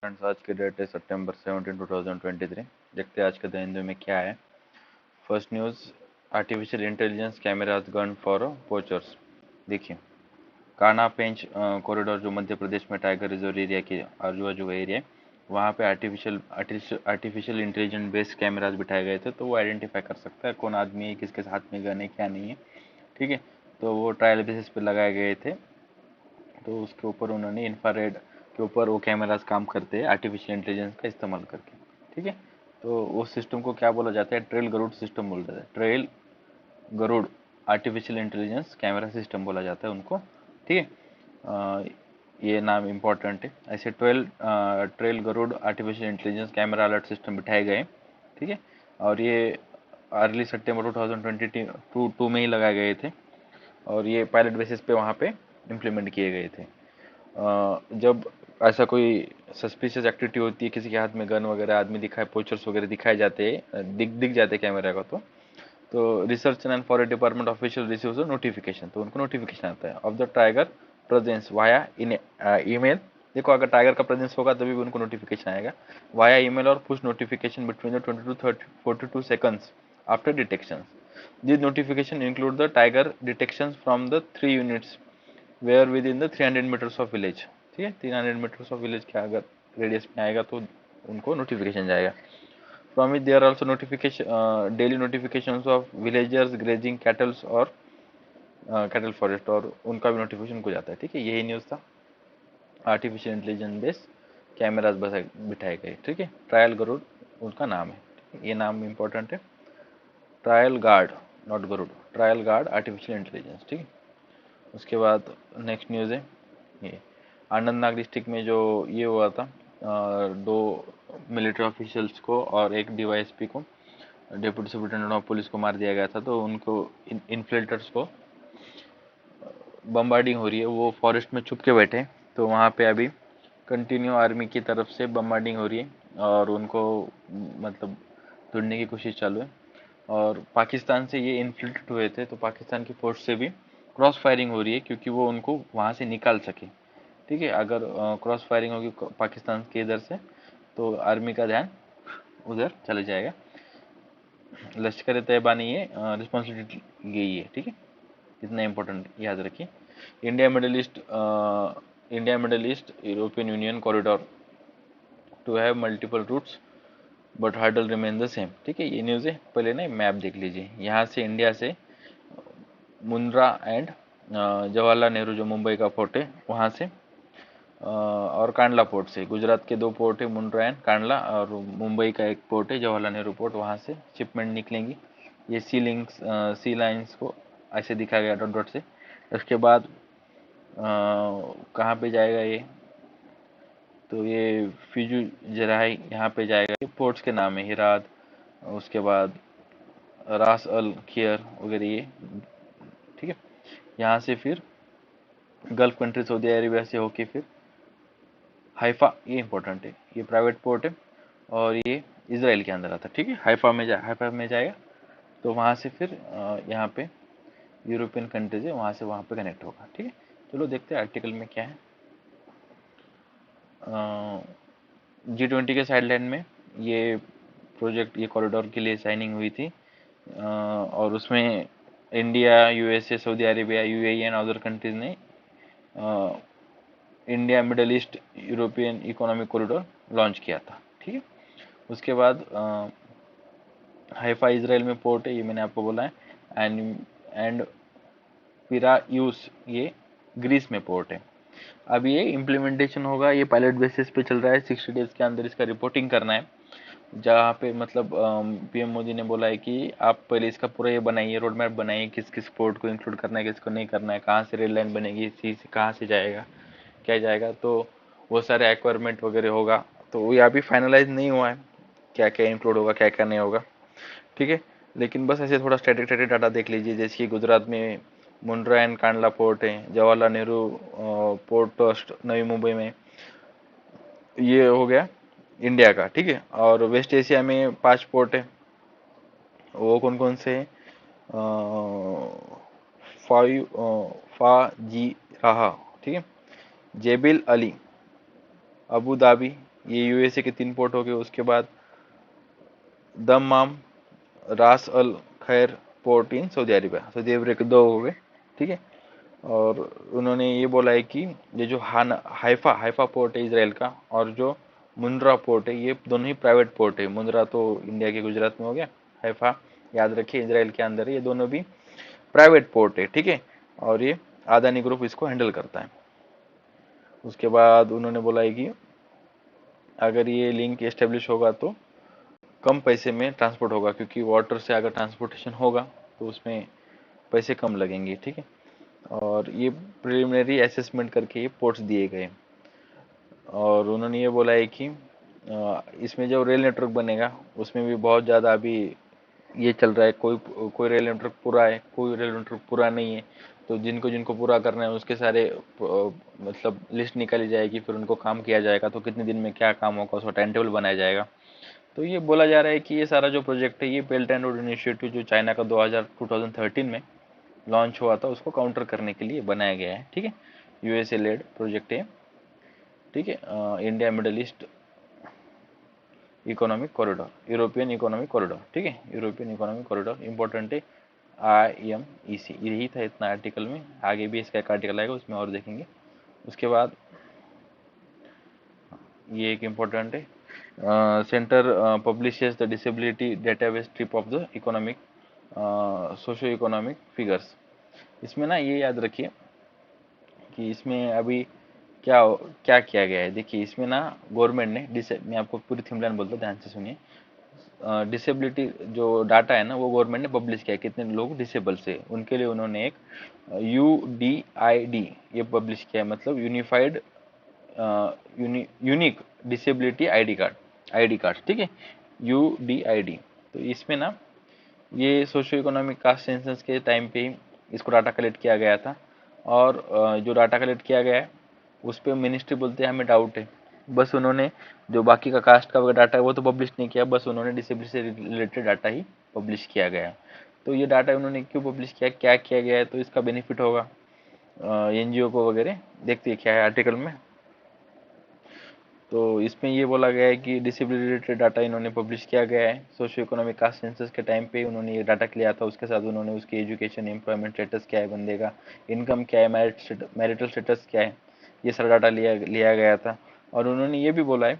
Friends, आज की date है सितंबर 17 2023। देखते हैं आज के दिन में क्या है। First news, artificial intelligence cameras gun for poachers. देखिए, कान्हा पेंच कॉरिडोर जो मध्य प्रदेश में टाइगर रिजर्व एरिया के आजू बाजू एरिया है, वहाँ पे आर्टिफिशियल इंटेलिजेंस बेस्ड कैमराज बिठाए गए थे। तो वो आइडेंटिफाई कर सकता है कौन आदमी है, किसके हाथ में गन है, क्या नहीं है। ठीक है, तो वो ट्रायल बेसिस पे लगाए गए थे। तो उसके ऊपर उन्होंने इंफ्रारेड के ऊपर वो कैमरास काम करते हैं आर्टिफिशियल इंटेलिजेंस का इस्तेमाल करके। ठीक है, तो उस सिस्टम को क्या बोला जाता है? ट्रेल गरुड़ सिस्टम बोला जाता है। Trail Garud artificial intelligence camera system बोला जाता है उनको। ठीक है, ये नाम इम्पोर्टेंट है। ऐसे trail Garud artificial intelligence camera alert system बिठाए गए। ठीक है, और ये अर्ली सितंबर 2022 में ही लगाए गए थे, और ये पायलट बेसिस पे वहाँ पे इम्प्लीमेंट किए गए थे। जब ऐसा कोई सस्पिशियस एक्टिविटी होती है, किसी के हाथ में गन वगैरह, आदमी दिखाए, पोस्टर्स वगैरह दिखाए जाते हैं, दिख जाते कैमरा का, तो research and forest department official receives notification. तो उनको नोटिफिकेशन आता है of the tiger presence via in email. देखो, अगर टाइगर का प्रेजेंस होगा तभी भी उनको नोटिफिकेशन आएगा, वाया ईमेल और push notification between the 20 to 30 42 seconds after detection. These notification include the tiger detections from the 3 units where within the 300 metres of village. ठीक है, 300 मीटर्स ऑफ विलेज के अगर रेडियस में आएगा तो उनको नोटिफिकेशन जाएगा। From it there also notification daily notifications of villagers grazing cattles और कैटल फॉरेस्ट, और उनका भी नोटिफिकेशन को जाता है। ठीक है, यही न्यूज़ था। आर्टिफिशियल इंटेलिजेंस बेस्ड कैमराज बिठाए गए। ठीक है, ट्रायल गरुड़ उनका नाम है। ये नाम इंपॉर्टेंट है, trial guard, not Garud, trial guard artificial intelligence. ठीक है, उसके बाद नेक्स्ट न्यूज़ है ये अनंतनाग डिस्ट्रिक्ट में जो ये हुआ था, दो मिलिट्री ऑफिशियल्स को और एक डीवाईएसपी को, डिप्टी सुपरिटेंडेंट ऑफ पुलिस को मार दिया गया था। तो उनको इन्फ्लेटर्स को बम्बार्डिंग हो रही है, वो फॉरेस्ट में छुप के बैठे। तो वहाँ पे अभी कंटिन्यू आर्मी की तरफ से बम्बार्डिंग हो रही है और उनको मतलब ढूंढने की कोशिश चालू है। और पाकिस्तान से ये इन्फ्लिक्ट हुए थे, तो पाकिस्तान की फोर्स से भी क्रॉस फायरिंग हो रही है, क्योंकि वो उनको वहाँ से निकाल सके। ठीक है, अगर क्रॉस फायरिंग होगी पाकिस्तान के इधर से, तो आर्मी का ध्यान उधर चले जाएगा। लश्कर तैयबा ने ये रिस्पॉन्सिबिलिटी ली है। ठीक है, इतना इंपॉर्टेंट याद रखिए। India middle east European Union corridor to have multiple routes but hurdle remain the same. ठीक है, ये न्यूज़ है। पहले ना मैप देख लीजिए, यहाँ से इंडिया से मुंद्रा एंड जवाहरलाल नेहरू जो मुंबई का पोर्ट है वहाँ से, और कांडला पोर्ट से, गुजरात के दो पोर्ट है, मुंड्रा एंड कांडला, और मुंबई का एक पोर्ट है जवाहरलाल नेहरू पोर्ट, वहाँ से शिपमेंट निकलेंगी। ये सी लाइंस को ऐसे दिखाया गया डॉट डॉट से। उसके बाद कहाँ पे जाएगा ये? तो ये फिजू जराई यहाँ पे जाएगा। ये पोर्ट्स के नाम है, हिरात, उसके बाद रास अल खियर वगैरह ये। ठीक है, यहाँ से फिर गल्फ कंट्री सऊदी अरेबिया से होके फिर हाइफा, ये इंपॉर्टेंट है, ये प्राइवेट पोर्ट है और ये इसराइल के अंदर आता है। ठीक है, हाइफा में जाएगा, तो वहाँ से फिर यहाँ पे यूरोपियन कंट्रीज है, वहाँ से वहाँ पे कनेक्ट होगा। ठीक है, चलो देखते हैं आर्टिकल में क्या है। G20 के साइडलाइन में ये प्रोजेक्ट, ये कॉरिडोर के लिए साइनिंग हुई थी, और उसमें India, USA, Saudi Arabia, UAE and other countries ने India middle east European economic corridor launch किया था। ठीक है, उसके बाद हाइफा इसराइल में पोर्ट है, ये मैंने आपको बोला है। एंड पिरायूस ये ग्रीस में पोर्ट है। अब ये इम्प्लीमेंटेशन होगा, ये पायलट बेसिस पे चल रहा है। 60 डेज के अंदर इसका रिपोर्टिंग करना है, जहाँ पे मतलब पीएम मोदी ने बोला है कि आप पहले इसका पूरा ये बनाइए, रोड मैप बनाइए, किस किस पोर्ट को इंक्लूड करना है, किसको नहीं करना है, कहाँ से रेल लाइन बनेगी, सी से कहाँ से जाएगा, क्या जाएगा। तो वो सारे एक्वायरमेंट वगैरह होगा। तो वो अभी फाइनलाइज नहीं हुआ है, क्या क्या इंक्लूड होगा, क्या क्या नहीं होगा। ठीक है, लेकिन बस ऐसे थोड़ा स्टैटिक डाटा देख लीजिए। जैसे कि गुजरात में मुंड्रा एंड कांडला पोर्ट है, जवाहरलाल नेहरू पोर्ट ट्रस्ट नई मुंबई में, ये हो गया इंडिया का। ठीक है, और वेस्ट एशिया में 5 पोर्ट है, वो कौन कौन से हैं? फाइव फाजी रहा, ठीक है, जेबिल अली, अबू धाबी, ये यूएसए के 3 पोर्ट हो गए। उसके बाद दम्माम, रास अल खैर पोर्ट इन सऊदी अरब के 2 हो गए, ठीक है। और उन्होंने ये बोला है कि ये जो हाइफा हाइफा पोर्ट है इसराइल का, और जो मुंद्रा पोर्ट है, ये दोनों ही प्राइवेट पोर्ट है। मुंद्रा तो इंडिया के गुजरात में हो गया, हाइफा याद रखिए इसराइल के अंदर है। ये दोनों भी प्राइवेट पोर्ट है, ठीक है। और ये अदानी ग्रुप इसको हैंडल करता है। उसके बाद उन्होंने बोला है कि अगर ये लिंक एस्टेब्लिश होगा तो कम पैसे में ट्रांसपोर्ट होगा, क्योंकि वाटर से अगर ट्रांसपोर्टेशन होगा तो उसमें पैसे कम लगेंगे, ठीक है। और ये प्रिलिमिनरी असेसमेंट करके ये पोर्ट्स दिए गए। और उन्होंने ये बोला है कि इसमें जो रेल नेटवर्क बनेगा उसमें भी बहुत ज़्यादा अभी ये चल रहा है, कोई कोई रेल नेटवर्क पूरा है, कोई रेल नेटवर्क पूरा नहीं है। तो जिनको जिनको पूरा करना है उसके सारे मतलब लिस्ट निकाली जाएगी, फिर उनको काम किया जाएगा, तो कितने दिन में क्या काम होगा उसका टाइम टेबल बनाया जाएगा। तो ये बोला जा रहा है कि ये सारा जो प्रोजेक्ट है ये बेल्ट एंड रोड इनिशिएटिव जो चाइना का 2013 में लॉन्च हुआ था उसको काउंटर करने के लिए बनाया गया है, ठीक है। यूएसए लेड प्रोजेक्ट है, ठीक है। India middle east economic corridor, European economic corridor, ठीक है। यूरोपियन इकोनॉमिक कॉरिडोर इंपॉर्टेंट है, IMEC। यही था इतना आर्टिकल में, आगे भी इसका एक आर्टिकल आएगा उसमें और देखेंगे। उसके बाद ये एक इम्पोर्टेंट है, centre publishes the disability database trip of the economic socio economic figures. इसमें ना ये याद रखिए कि इसमें अभी क्या क्या किया गया है। देखिए इसमें ना गवर्नमेंट ने मैं आपको पूरी थीम लाइन बोलता हूँ, ध्यान से सुनिए। डिसेबिलिटी जो डाटा है ना वो गवर्नमेंट ने पब्लिश किया है, कितने लोग डिसेबल से, उनके लिए उन्होंने एक UDID ये पब्लिश किया है, मतलब unified unique disability ID card, ठीक है। UDID। तो इसमें ना ये सोशो इकोनॉमिक कास्ट सेंसस के टाइम पे ही इसको डाटा कलेक्ट किया गया था। और जो डाटा कलेक्ट किया गया है उस पर मिनिस्ट्री बोलते हैं हमें डाउट है। बस उन्होंने जो बाकी का कास्ट का डाटा है वो तो पब्लिश नहीं किया, बस उन्होंने डिसेबिलिटी से रिलेटेड डाटा ही पब्लिश किया गया है। तो ये डाटा उन्होंने क्यों पब्लिश किया, क्या किया गया है, तो इसका बेनिफिट होगा NGO को वगैरह। देखते हैं क्या है आर्टिकल में। तो इसमें ये बोला गया है कि डिसेबिलिटी रिलेटेड डाटा इन्होंने पब्लिश किया गया है। सोशियो इकोनॉमिक कास्ट सेंसस के टाइम पे उन्होंने ये डाटा लिया था, उसके साथ उन्होंने उसकी एजुकेशन, एम्प्लॉयमेंट स्टेटस क्या है बंदे का, इनकम क्या है, मैरिटल स्टेटस क्या है, ये सारा डाटा लिया गया था। और उन्होंने ये भी बोला है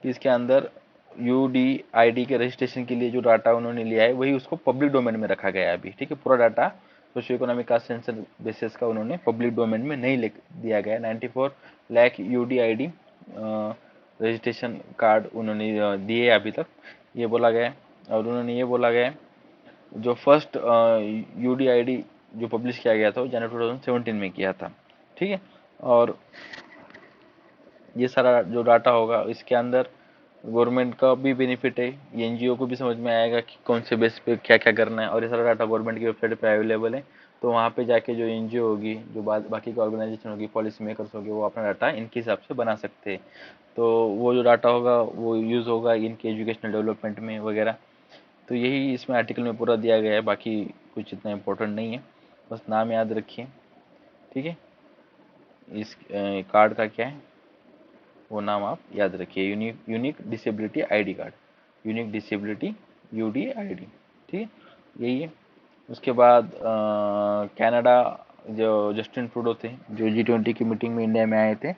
कि इसके अंदर UDID के रजिस्ट्रेशन के लिए जो डाटा उन्होंने लिया है वही उसको पब्लिक डोमेन में रखा गया है अभी, ठीक है। पूरा data socio economic caste census basis का उन्होंने पब्लिक डोमेन में नहीं दिया गया है। 94 लाख UDID रजिस्ट्रेशन कार्ड उन्होंने दिए अभी तक, ये बोला गया है। और उन्होंने ये बोला गया है जो फर्स्ट UDID जो पब्लिश किया गया था वो जनवरी 2017 में किया था, ठीक है। और ये सारा जो डाटा होगा इसके अंदर गवर्नमेंट का भी बेनिफिट है, NGO को भी समझ में आएगा कि कौन से बेस पे क्या क्या करना है। और ये सारा डाटा गवर्नमेंट की वेबसाइट पे अवेलेबल है, तो वहाँ पे जाके जो NGO होगी, जो बाकी की ऑर्गेनाइजेशन होगी, पॉलिसी मेकर्स होगी, वो अपना डाटा इनके हिसाब से बना सकते हैं। तो वो जो डाटा होगा वो यूज़ होगा इनके एजुकेशनल डेवलपमेंट में वगैरह। तो यही इसमें आर्टिकल में पूरा दिया गया है, बाकी कुछ इतना इम्पोर्टेंट नहीं है, बस नाम याद रखिए, ठीक है। इस कार्ड का क्या है वो नाम आप याद रखिए, unique disability ID card, unique disability UDID, ठीक है, यही है। उसके बाद कनाडा, जो जस्टिन ट्रूडो थे जो G20 की मीटिंग में इंडिया में आए थे,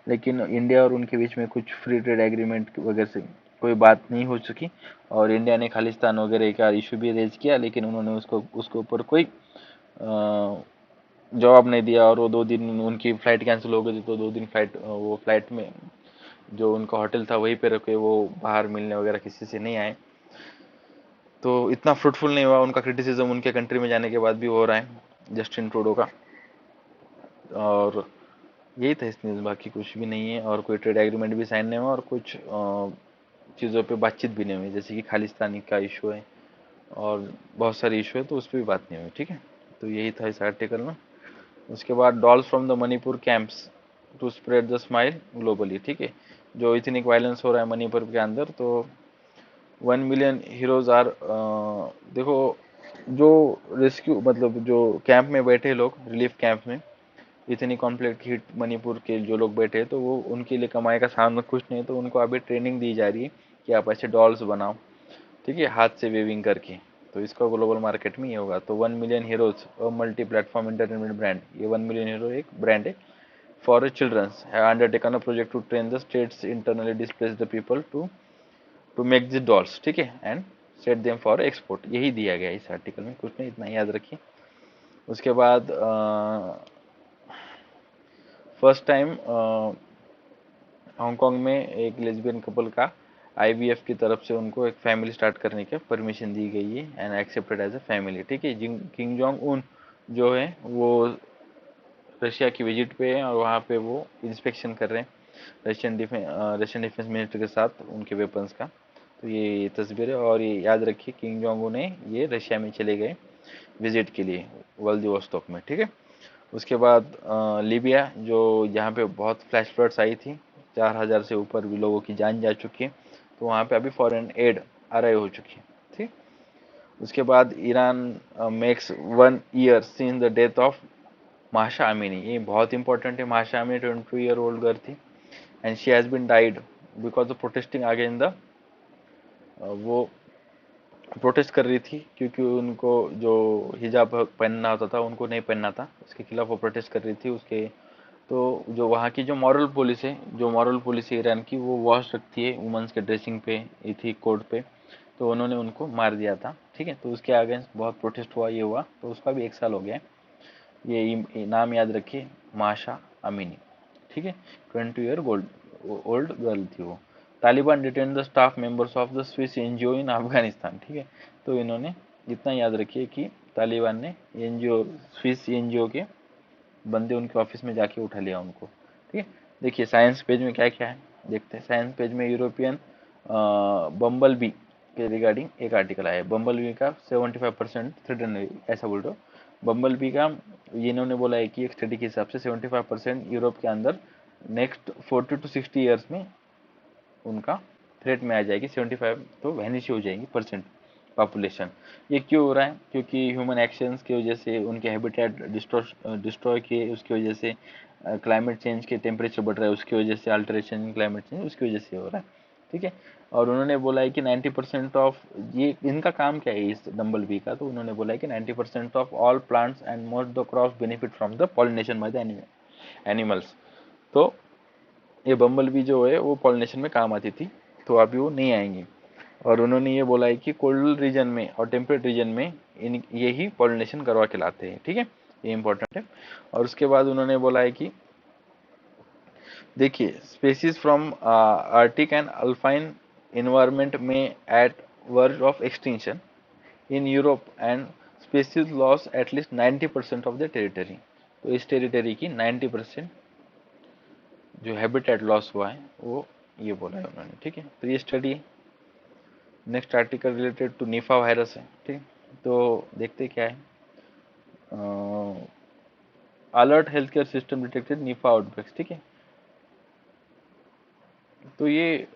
लेकिन इंडिया और उनके बीच में कुछ फ्री ट्रेड एग्रीमेंट वगैरह से कोई बात नहीं हो सकी, और इंडिया ने खालिस्तान वगैरह का इशू भी रेज किया, लेकिन उन्होंने उसके ऊपर कोई जवाब नहीं दिया। और वो 2 दिन उनकी फ़्लाइट कैंसिल हो गई थी, तो 2 दिन वो फ्लाइट में जो उनका होटल था वहीं पे रुके, वो बाहर मिलने वगैरह किसी से नहीं आए। तो इतना फ्रूटफुल नहीं हुआ उनका क्रिटिसिज्म, उनके कंट्री में जाने के बाद भी हो रहा है जस्टिन ट्रूडो का। और यही था इस न्यूज़, बाकी कुछ भी नहीं है। और कोई ट्रेड एग्रीमेंट भी साइन नहीं हुआ, और कुछ चीज़ों पे बातचीत भी नहीं हुई, जैसे कि खालिस्तानी का इशू है और बहुत सारे इशू है, तो उस पर भी बात नहीं हुई, ठीक है। तो यही था इस आर्टिकल में। उसके बाद dolls from the Manipur camps to spread the smile globally, ठीक है। जो इथनिक वायलेंस हो रहा है मणिपुर के अंदर, तो 1 मिलियन हीरोज आर, देखो जो रेस्क्यू मतलब जो कैंप में बैठे लोग, रिलीफ कैंप में, इतनी कॉन्फ्लिक्ट हिट मणिपुर के जो लोग बैठे हैं, तो वो उनके लिए कमाई का साधन कुछ नहीं है, तो उनको अभी ट्रेनिंग दी जा रही है कि आप ऐसे डॉल्स बनाओ, ठीक है, हाथ से वेविंग करके। तो इसका ग्लोबल मार्केट में ये होगा। तो 1 मिलियन हीरोज और मल्टी प्लेटफॉर्म इंटरटेनमेंट ब्रांड, ये 1 मिलियन हीरो एक ब्रांड है for childrens, have undertaken a project to train the states internally displace the people to make this dolls, ठीक है, and set them for export. यही दिया गया है इस आर्टिकल में, कुछ नहीं, इतना याद रखिए। उसके बाद फर्स्ट टाइम हांगकांग में एक लेस्बियन कपल का आईवीएफ की तरफ से उनको एक फैमिली स्टार्ट करने की परमिशन दी गई है and accepted as a family, ठीक है। किंग जोंग उन जो है वो रशिया की विजिट पे है और वहाँ पे वो इंस्पेक्शन कर रहे हैं रशियन डिफेंस मिनिस्टर के साथ उनके वेपन्स का। तो ये तस्वीर है, और ये याद रखिए किंग जोंग उन ने ये रशिया में चले गए विजिट के लिए व्लादिवोस्तोक में, ठीक है। उसके बाद लीबिया, जो यहाँ पे बहुत फ्लैश फ्लड्स आई थी, 4,000 से ऊपर भी लोगों की जान जा चुकी है, तो वहाँ पे अभी फॉरेन एड अराइव हो चुकी है, ठीक। उसके बाद Iran makes 1 year since the death of Masha Amini, ये बहुत इंपॉर्टेंट है। माशा अमीनी 22-year-old गर्ल थी and she has been died because of protesting against the, वो प्रोटेस्ट कर रही थी क्योंकि उनको जो हिजाब पहनना होता था उनको नहीं पहनना था, उसके खिलाफ वो प्रोटेस्ट कर रही थी। उसके तो जो वहाँ की जो मॉरल पुलिस है, ईरान की, वो वॉच रखती है वुमेंस के ड्रेसिंग पे, इथी कोड पे, तो उन्होंने उनको मार दिया था, ठीक है। तो उसके अगेंस्ट बहुत प्रोटेस्ट हुआ, ये हुआ, तो उसका भी 1 साल हो गया है। ये नाम याद रखिए, माशा अमीनी, ठीक है। 20 ईयर ओल्ड ओल्ड गर्ल थी वो। Taliban detain the staff members of the Swiss NGO इन अफगानिस्तान, ठीक है। तो इन्होंने इतना याद रखिए कि तालिबान ने एनजीओ, स्विस एनजीओ के बंदे उनके ऑफिस में जाके उठा लिया उनको, ठीक है। देखिए साइंस पेज में क्या क्या है, देखते हैं। साइंस पेज में यूरोपियन बम्बल बी के रिगार्डिंग एक आर्टिकल आया है। बम्बल बी का 75% थ्रेटन, ऐसा बोल रहे हो। बम्बल बी का ये इन्होंने बोला है कि एक स्टडी के हिसाब से 75% यूरोप के अंदर नेक्स्ट 40 to 60 ईयर्स में उनका थ्रेट में आ जाएगी। 75 तो वैनिश हो जाएंगी परसेंट पॉपुलेशन। ये क्यों हो रहा है? क्योंकि ह्यूमन एक्शंस की वजह से उनके हैबिटेट डिस्ट्रॉय किए, उसकी वजह से क्लाइमेट चेंज के टेम्परेचर बढ़ रहा है, उसकी वजह से अल्टरेशन इन क्लाइमेट चेंज, उसकी वजह से हो रहा है, ठीक है। और उन्होंने बोला है कि 90% ऑफ, ये इनका काम क्या है इस डम्बल बी का, तो उन्होंने बोला है कि 90% of all plants and most the crops benefit from the pollination by the animals. तो ये बम्बल बी जो है वो पॉलिनेशन में काम आती थी, तो अभी वो नहीं आएंगी। और उन्होंने ये बोला है कि कोल्ड रीजन में और टेम्परेट रीजन में इन ये ही पॉलिनेशन करवा के लाते हैं, ठीक है, ये इंपॉर्टेंट है। और उसके बाद उन्होंने बोला है कि देखिए species from Arctic and alpine environment में at verge of extinction in Europe and species loss at least 90% of the territory. तो इस टेरिटरी की 90% जो हैबिटेट लॉस हुआ है वो ये बोला है उन्होंने, ठीक है। तो ये study, next article related to Nipah virus है, ठीक। तो देखते क्या है। Alert health care system detected Nipah outbreaks, ठीक है। तो ये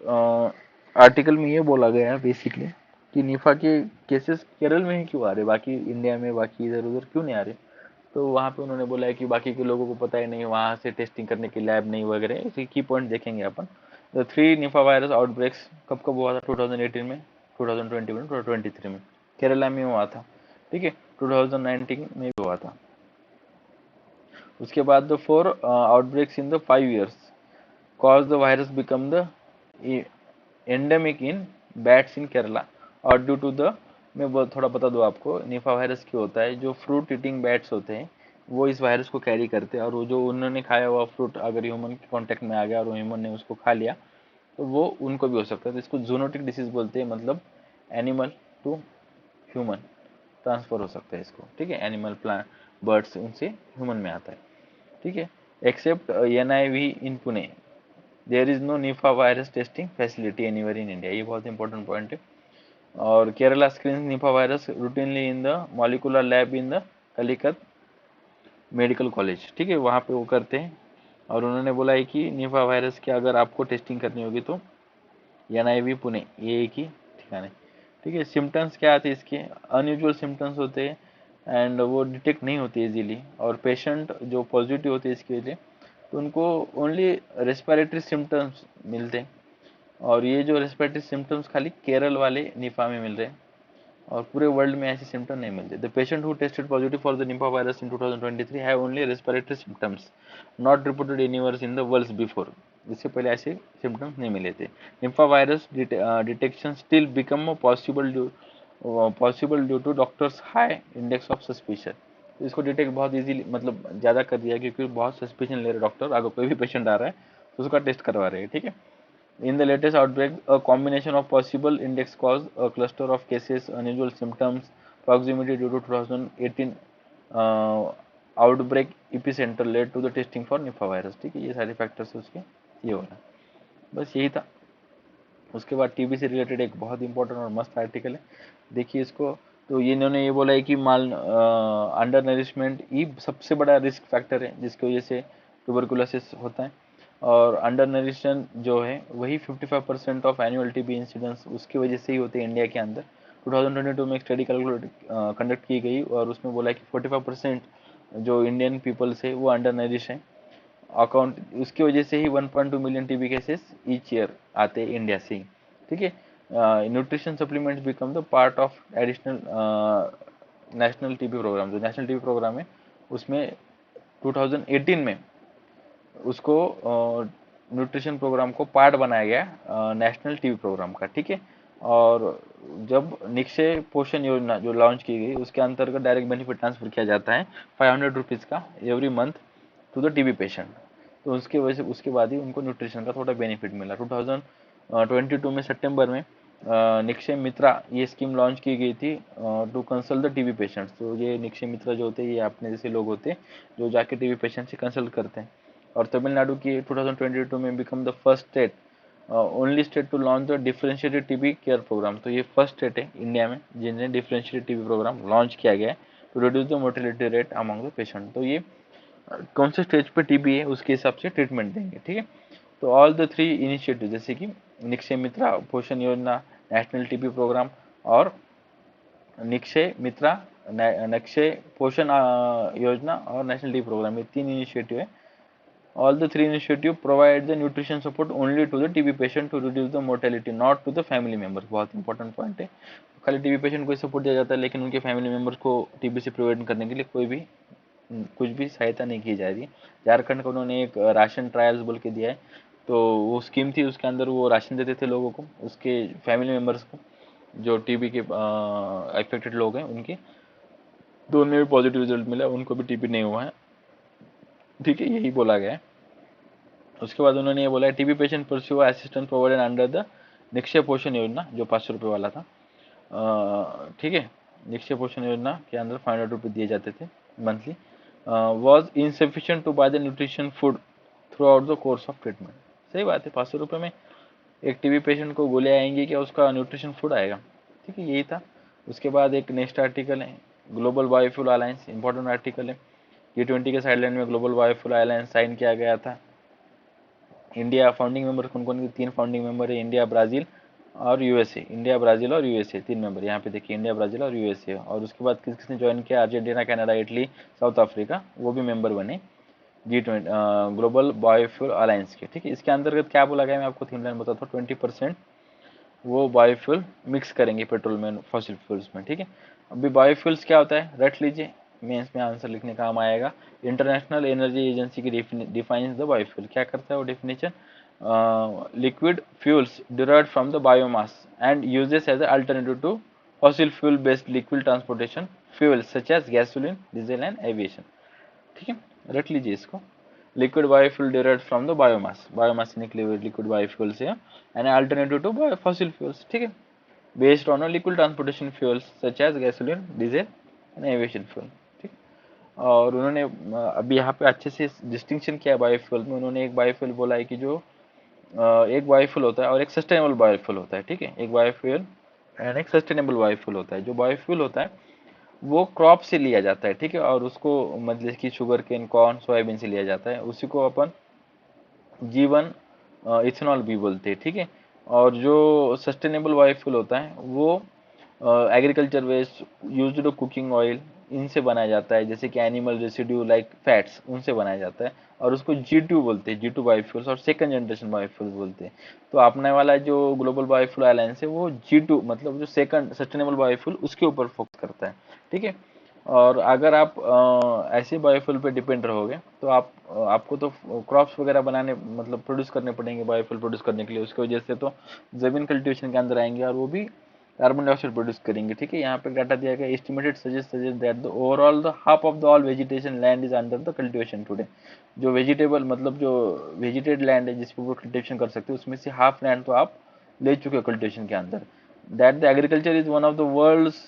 आर्टिकल में ये बोला गया है बेसिकली कि निफा के केसेस केरल में ही क्यों आ रहे, बाकी इंडिया में, बाकी इधर उधर क्यों नहीं आ रहे। तो वहाँ पे उन्होंने बोला है कि बाकी के लोगों को पता ही नहीं, वहाँ से टेस्टिंग करने की लैब नहीं वगैरह, इसी की पॉइंट देखेंगे अपन। तो 3 निफा वायरस आउटब्रेक्स कब कब हुआ था? 2018 में, 2020 में, 2023 में केरला में हुआ था, ठीक है। 2019 में भी हुआ था। उसके बाद the 4 outbreaks in the 5 years cause the virus become the endemic in bats in Kerala, और ड्यू टू द, मैं थोड़ा बता दूं आपको निफा वायरस क्यों होता है। जो फ्रूट ईटिंग बैट्स होते हैं वो इस वायरस को कैरी करते हैं, और वो जो उन्होंने खाया हुआ फ्रूट अगर ह्यूमन के कांटेक्ट में आ गया और ह्यूमन ने उसको खा लिया तो वो उनको भी हो सकता है। तो इसको जूनोटिक डिसीज बोलते हैं, मतलब एनिमल टू ह्यूमन ट्रांसफर हो सकता है इसको, ठीक है। एनिमल, प्लांट, बर्ड्स, उनसे ह्यूमन में आता है, ठीक है। Except NIV in Pune there is no Nipah virus testing facility anywhere in India, ये बहुत इंपॉर्टेंट पॉइंट है। और Kerala screen Nipah virus routinely in the molecular lab in the Calicut medical college, ठीक है, वहाँ पे वो करते हैं। और उन्होंने बोला है कि निफा वायरस की अगर आपको टेस्टिंग करनी होगी तो NIV पुणे, ये एक ही ठिकाने, ठीक है। सिम्टम्स क्या आते हैं इसके? अनयूजुअल सिम्टम्स होते हैं, एंड वो डिटेक्ट नहीं होती इजीली, और पेशेंट जो पॉजिटिव होते हैं इसके लिए तो उनको ओनली रेस्पिरेटरी सिम्टम्स मिलते हैं, और ये जो रेस्पिरेटरी सिम्टम्स खाली केरल वाले निपा में मिल रहे हैं और पूरे वर्ल्ड में ऐसे सिम्टम नहीं मिलते। The patient who tested positive for the Nipah virus in 2023 have only respiratory symptoms not reported anywhere in the world before. इससे पहले ऐसे सिम्टम्स नहीं मिले थे। Nipah virus detection still become possible due to doctors high index of suspicion. तो इसको detect बहुत easily, मतलब ज़्यादा कर दिया क्योंकि बहुत सस्पिशन ले रहे डॉक्टर, अगर कोई भी पेशेंट आ रहा है तो उसका टेस्ट करवा रहे हैं, ठीक है। In the latest outbreak, a combination of possible index caused a cluster of cases, unusual symptoms, proximity due to 2018 outbreak epicentre led to the testing for Nipah virus. ठीक है, ये सारे फैक्टर्स उसके ये हो रहा है, बस यही था। उसके बाद टीबी से रिलेटेड एक बहुत इंपॉर्टेंट और मस्त आर्टिकल है, देखिए इसको। तो ये इन्होंने ये बोला है कि माल अंडर नरिशमेंट ही सबसे बड़ा रिस्क फैक्टर है जिसकी वजह से ट्यूबरकुलोसिस होता है, और अंडर नरिशन जो है वही 55% ऑफ एनुअल टीबी इंसिडेंट्स उसकी वजह से ही होते हैं इंडिया के अंदर। 2022 में एक स्टडी कंडक्ट की गई और उसमें बोला कि 45% जो इंडियन पीपल्स है वो अंडर नरिश है, अकाउंट उसकी वजह से ही 1.2 million TB cases each year आते हैं इंडिया से ही। ठीक है, nutrition supplements become the part of additional national TB programme. जो नेशनल टीबी प्रोग्राम है उसमें 2018 में उसको न्यूट्रिशन प्रोग्राम को पार्ट बनाया गया नेशनल टीबी प्रोग्राम का। ठीक है, और जब निक्षय पोषण योजना जो लॉन्च की गई उसके अंतर्गत डायरेक्ट बेनिफिट ट्रांसफर किया जाता है 500 रुपीज़ का every month to the TB patient. तो उसके वजह से उसके बाद ही उनको न्यूट्रिशन का थोड़ा बेनिफिट मिला। 2022 में सितंबर में निक्षय मित्रा ये स्कीम लॉन्च की गई थी to consult the TB patients. तो ये निक्षय मित्रा जो होते हैं ये अपने जैसे लोग होते हैं जो जाके टीबी पेशेंट से कंसल्ट करते हैं। और तमिलनाडु की 2022 में become the first state only state to launch the differentiated TB care programme. तो ये फर्स्ट स्टेट है इंडिया में जिन्हें डिफरेंशिएटेड टीबी प्रोग्राम लॉन्च किया गया है to reduce the mortality rate among the patient. तो ये कौन से स्टेज पे टीबी है उसके हिसाब से ट्रीटमेंट देंगे। ठीक है, तो ऑल द थ्री इनिशिएटिव जैसे कि निक्षय मित्रा पोषण योजना, नेशनल टीबी प्रोग्राम और निक्षय मित्रा निक्षय पोषण योजना और नेशनल टीबी प्रोग्राम, ये तीन इनिशिएटिव है। All the three initiative provide the nutrition support only to the TB patient to reduce the mortality, not to the family members। बहुत इंपॉर्टेंट पॉइंट है, खाली टीबी पेशेंट को ही सपोर्ट दिया जाता है लेकिन उनके फैमिली मेंबर्स को टीबी से प्रिवेंट करने के लिए कोई भी कुछ भी सहायता नहीं की जा रही है। झारखंड को उन्होंने एक राशन ट्रायल्स बोल के दिया है, तो वो स्कीम थी उसके अंदर वो राशन देते थे लोगों को, उसके फैमिली मेम्बर्स को जो टीबी के अफेक्टेड लोग हैं उनके, तो उनमें भी पॉजिटिव रिजल्ट मिला, उनको भी टीबी नहीं हुआ है। ठीक है, यही बोला गया है। उसके बाद उन्होंने ये बोला है TB patient pursue assistance provided under the Nikshay पोषण योजना जो 500 रुपये वाला था। ठीक है, निक्षय पोषण योजना के अंदर 500 रुपये दिए जाते थे monthly. Was insufficient to buy the nutrition food throughout the course of treatment. सही बात है, 500 रुपये में एक टीबी पेशेंट को गोलियाँ आएंगी क्या उसका न्यूट्रिशन फूड आएगा। ठीक है, यही था। उसके बाद एक नेक्स्ट आर्टिकल है global biofuel alliance, important article है। G20 के साइडलाइन में ग्लोबल बायोफ्यूल अलायंस साइन किया गया था। इंडिया फाउंडिंग मेंबर कौन कौन, तीन फाउंडिंग मेंबर है, इंडिया ब्राजील और यूएसए। इंडिया ब्राजील और यूएसए तीन मेंबर यहाँ पे देखिए, इंडिया ब्राजील और यूएसए। और उसके बाद किस किसने ज्वाइन किया, Argentina, Canada, Italy, south Africa, वो भी मेंबर बने G20 ग्लोबल बायोफ्यूल अलायंस के। ठीक है, इसके अंतर्गत क्या बोला गया मैं आपको थीम लाइन बताता हूँ। 20% वो बायोफ्यूल मिक्स करेंगे पेट्रोल में, फॉसिल फ्यूल्स में। ठीक है, अभी बायोफ्यूल्स क्या होता है रट लीजिए, मेंस में आंसर लिखने काम आएगा। इंटरनेशनल एनर्जी एजेंसी की डिफाइंस द बायोफ्यूल, क्या करता है वो definition, liquid fuels derived from the biomass and uses as an alternative to fossil fuel based liquid transportation fuels such as gasoline, diesel and aviation। ठीक है, रट लीजिए इसको, liquid biofuel derived from the biomass, biomass से निकले हुए liquid biofuel से, and alternative to fossil fuels. ठीक है, based on liquid transportation fuels such as gasoline, diesel and aviation fuel. ठीक, और उन्होंने अभी यहाँ पे अच्छे से डिस्टिंक्शन किया बायोफ्यूल में। उन्होंने एक बायोफ्यूल बोला है कि जो एक बायोफ्यूल होता है और एक सस्टेनेबल बायोफ्यूल होता है। ठीक है, एक बायोफ्यूल एंड एक सस्टेनेबल बायोफ्यूल होता है। जो बायोफ्यूल होता है वो क्रॉप से लिया जाता है। ठीक है, और उसको मतलब कि शुगर केन, कॉर्न, सोयाबीन से लिया जाता है, उसी को अपन जीवन इथेनॉल भी बोलते हैं। ठीक है, और जो सस्टेनेबल बायोफ्यूल होता है वो agriculture waste, used cooking oil, इनसे बनाया जाता है, जैसे कि एनिमल रेसिड्यू लाइक फैट्स, उनसे बनाया जाता है, और उसको G2 बोलते हैं, G2 बायोफ्यूल्स, और सेकंड जनरेशन बायोफ्यूल्स बोलते हैं। तो अपने वाला जो ग्लोबल बायोफ्यूल अलायंस है वो G2 मतलब जो सेकंड सस्टेनेबल बायोफ्यूल उसके ऊपर फोकस करता है, ठीक है। और अगर आप ऐसे बायोफ्यूल पे डिपेंड रहोगे तो आपको तो क्रॉप्स वगैरह बनाने मतलब प्रोड्यूस करने पड़ेंगे बायोफ्यूल प्रोड्यूस करने के लिए, उसकी वजह से तो जमीन कल्टीवेशन के अंदर आएंगे और वो भी कार्बन डाइऑक्साइड प्रोड्यूस करेंगे, ठीक है। यहाँ पे डाटा दिया गया, estimated suggest that the overall the half of the all vegetation land is under the cultivation today. जो वेजिटेबल मतलब जो वेजिटेड लैंड है जिस पर वो कल्टीवेशन कर सकते हो, उसमें से हाफ लैंड तो आप ले चुके हो कल्टीवेशन के अंदर। That the agriculture is one of the world's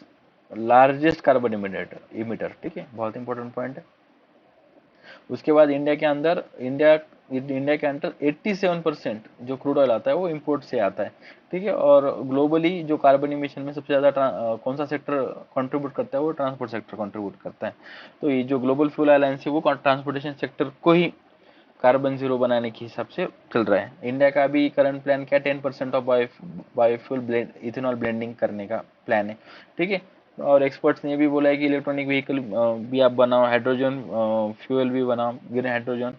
largest carbon emitter, ठीक है, बहुत इंपॉर्टेंट पॉइंट है। उसके बाद इंडिया के अंदर 87% जो क्रूड ऑयल आता है वो इंपोर्ट से आता है, ठीक है। और ग्लोबली जो कार्बन इमिशन में सबसे ज्यादा कौन सा सेक्टर कंट्रीब्यूट करता है, वो ट्रांसपोर्ट सेक्टर कंट्रीब्यूट करता है। तो ये जो ग्लोबल फ्यूल अलायंस है वो ट्रांसपोर्टेशन सेक्टर को ही कार्बन जीरो बनाने के हिसाब से चल रहा है। इंडिया का अभी करंट प्लान क्या 10% of biofuel blend ethanol blending करने का प्लान है, ठीक है। और एक्सपर्ट्स ने भी बोला है कि इलेक्ट्रॉनिक व्हीकल भी आप बनाओ, हाइड्रोजन फ्यूल भी बनाओ, ग्रीन हाइड्रोजन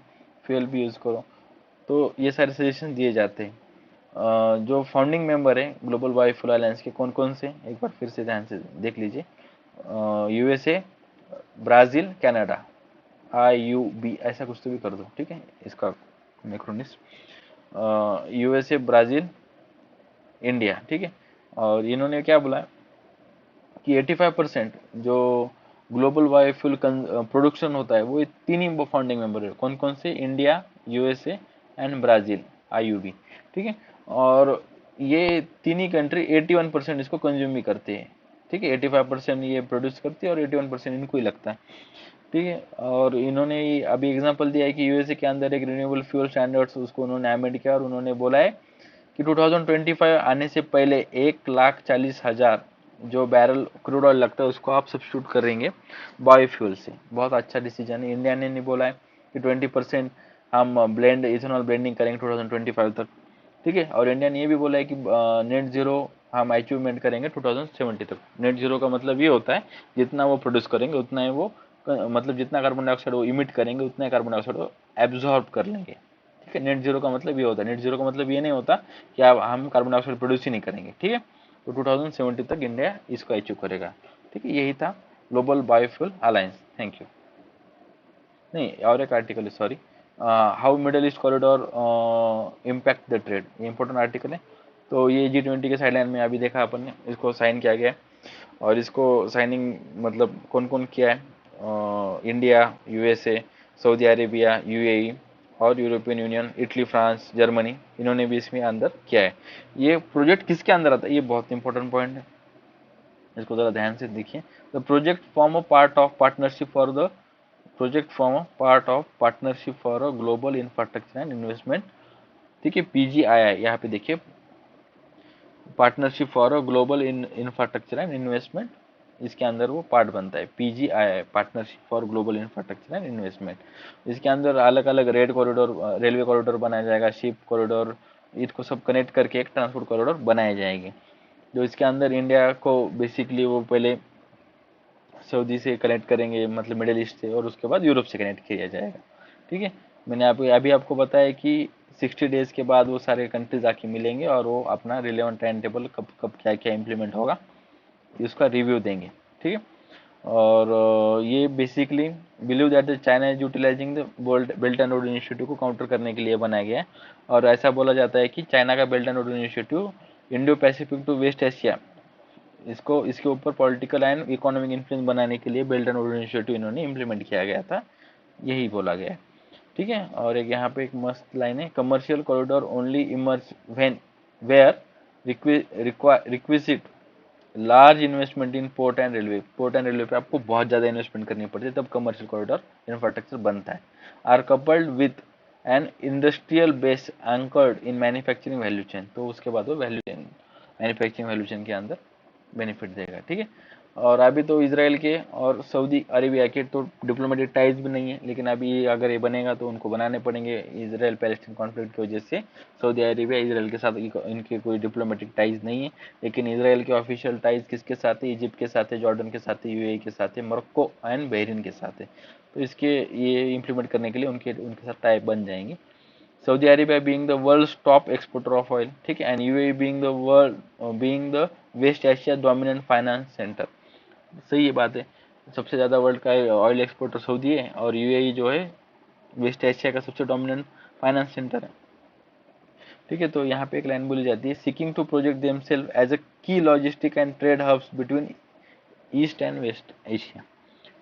फ्यूल भी यूज़ करो। तो ये सारे सजेशन दिए जाते हैं। जो फाउंडिंग मेंबर है ग्लोबल बायोफ्यूल अलायंस के कौन कौन से, एक बार फिर से ध्यान से देख लीजिए। USA, ब्राज़ील, कनाडा, IUB ऐसा कुछ तो भी कर दो, ठीक है, इसका मैक्रोनिस। USA, ब्राज़ील, इंडिया, ठीक है। और इन्होंने क्या बोला कि 85% जो ग्लोबल बायोफ्यूल प्रोडक्शन होता है वो तीन ही फाउंडिंग मेंबर है, कौन कौन से, India, USA and Brazil, IUB, ठीक है। और ये तीन ही कंट्री 81% इसको कंज्यूम भी करते हैं, ठीक है। 85% ये प्रोड्यूस करती है और 81% इनको ही लगता है, ठीक है। और इन्होंने अभी एग्जांपल दिया है कि USA के अंदर एक रिन्यूएबल फ्यूल स्टैंडर्ड्स उसको उन्होंने अमेंड किया और उन्होंने बोला है कि 2025 आने से पहले 1,40,000 जो बैरल क्रूड ऑयल लगता है उसको आप सब्स्टिट्यूट करेंगे बायोफ्यूल से। बहुत अच्छा डिसीजन है। इंडिया ने नहीं बोला है कि 20% हम ब्लेंड इथेनॉल ब्लेंडिंग करेंगे 2025 तक, ठीक है। और इंडिया ने ये भी बोला है कि नेट जीरो हम अचीवमेंट करेंगे 2070 तक। नेट जीरो का मतलब ये होता है जितना वो प्रोड्यूस करेंगे उतना ही वो मतलब जितना कार्बन डाइऑक्साइड वो इमिट करेंगे उतना ही कार्बन डाइऑक्साइड वो एब्जॉर्ब कर लेंगे, ठीक है। नेट जीरो का मतलब ये होता है, नेट जीरो का मतलब ये नहीं होता कि आप हम कार्बन डाइऑक्साइड प्रोड्यूस ही नहीं करेंगे, ठीक है। तो 2070 तक इंडिया इसको अचीव करेगा, ठीक है। यही था global biofuel alliance. Thank you. नहीं, और एक आर्टिकल है, sorry, how middle east corridor impact the trade, ये इंपॉर्टेंट आर्टिकल है। तो ये G20 के साइडलाइन में अभी देखा अपन ने, इसको साइन किया गया है। और इसको साइनिंग मतलब कौन कौन किया है, India, USA, Saudi Arabia, UAE और European union, Italy, France, Germany, इन्होंने भी इसमें अंदर किया है। ये प्रोजेक्ट किसके अंदर आता है, ये बहुत इंपॉर्टेंट पॉइंट है, इसको जरा ध्यान से देखिए। The project form a part of partnership for the project form a part of partnership for a global infrastructure and investment, ठीक है, PGII। यहाँ पे देखिए, partnership for a global infrastructure and investment, इसके अंदर वो पार्ट बनता है PGII, partnership for global infrastructure and investment. इसके अंदर अलग अलग रेड कॉरिडोर, रेलवे कॉरिडोर बनाया जाएगा, शिप कॉरिडोर, इसको सब कनेक्ट करके एक ट्रांसपोर्ट कॉरिडोर बनाए जाएंगे। जो इसके अंदर इंडिया को बेसिकली वो पहले सऊदी से कनेक्ट करेंगे, मतलब मिडिल ईस्ट से, और उसके बाद यूरोप से कनेक्ट किया जाएगा, ठीक है। मैंने अभी आपको बताया कि 60 डेज के बाद वो सारे कंट्रीज आके मिलेंगे और वो अपना रिलेवेंट टाइम टेबल कब कब क्या क्या इम्प्लीमेंट होगा इसका रिव्यू देंगे, ठीक है। और ये basically believe that China is utilising the belt and road initiative को काउंटर करने के लिए बनाया गया है। और ऐसा बोला जाता है कि चाइना का belt and road initiative Indo Pacific to West Asia, इसको इसके ऊपर पॉलिटिकल एंड इकोनॉमिक इन्फ्लुएंस बनाने के लिए बेल्ट एंड रोड इनिशिएटिव इन्होंने इम्प्लीमेंट किया गया था, यही बोला गया है, ठीक है। और एक यहाँ पे एक मस्त लाइन है, commercial corridor only emerge when where requisite large investment in port and railway. Port and railway पे आपको बहुत ज़्यादा इन्वेस्टमेंट करनी पड़ती है, तब कमर्शियल कॉरिडोर इंफ्रास्ट्रक्चर बनता है। Are coupled with an industrial base anchored in manufacturing value chain, तो उसके बाद वो value chain manufacturing value chain के अंदर बेनिफिट देगा, ठीक है। और अभी तो इसराइल के और सऊदी अरेबिया के तो डिप्लोमेटिक टाइज भी नहीं है, लेकिन अभी अगर ये बनेगा तो उनको बनाने पड़ेंगे। इसराइल पैलेस्टीन कॉन्फ्लिक्ट की वजह से सऊदी अरेबिया इसराइल के साथ इनके कोई डिप्लोमेटिक टाइज नहीं है, लेकिन इसराइल के ऑफिशियल टाइज किसके साथ है? इजिप्ट के साथ है, जॉर्डन के साथ है, यूएई के साथ है, मोरक्को एंड बहरीन के साथ है। तो इसके ये इम्प्लीमेंट करने के लिए उनके उनके साथ टाइप बन जाएंगे। Saudi Arabia being the world top exporter of oil, ठीक है, and UAE being the West Asia dominant finance centre. सही ये बात है, सबसे ज़्यादा वर्ल्ड का ऑयल एक्सपोर्टर सऊदी है और यूएई जो है वेस्ट एशिया का सबसे डोमिनेंट फाइनेंस सेंटर है। ठीक है, तो यहाँ पे एक लाइन बोली जाती है, seeking to project themselves as a key logistic and trade hubs between east and west Asia.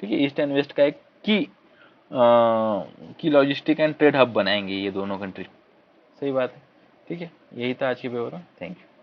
ठीक है, ईस्ट एंड वेस्ट का एक की लॉजिस्टिक एंड ट्रेड हब बनाएंगे ये दोनों कंट्री। सही बात है। ठीक है, यही था आज की पेपर में। Thank you.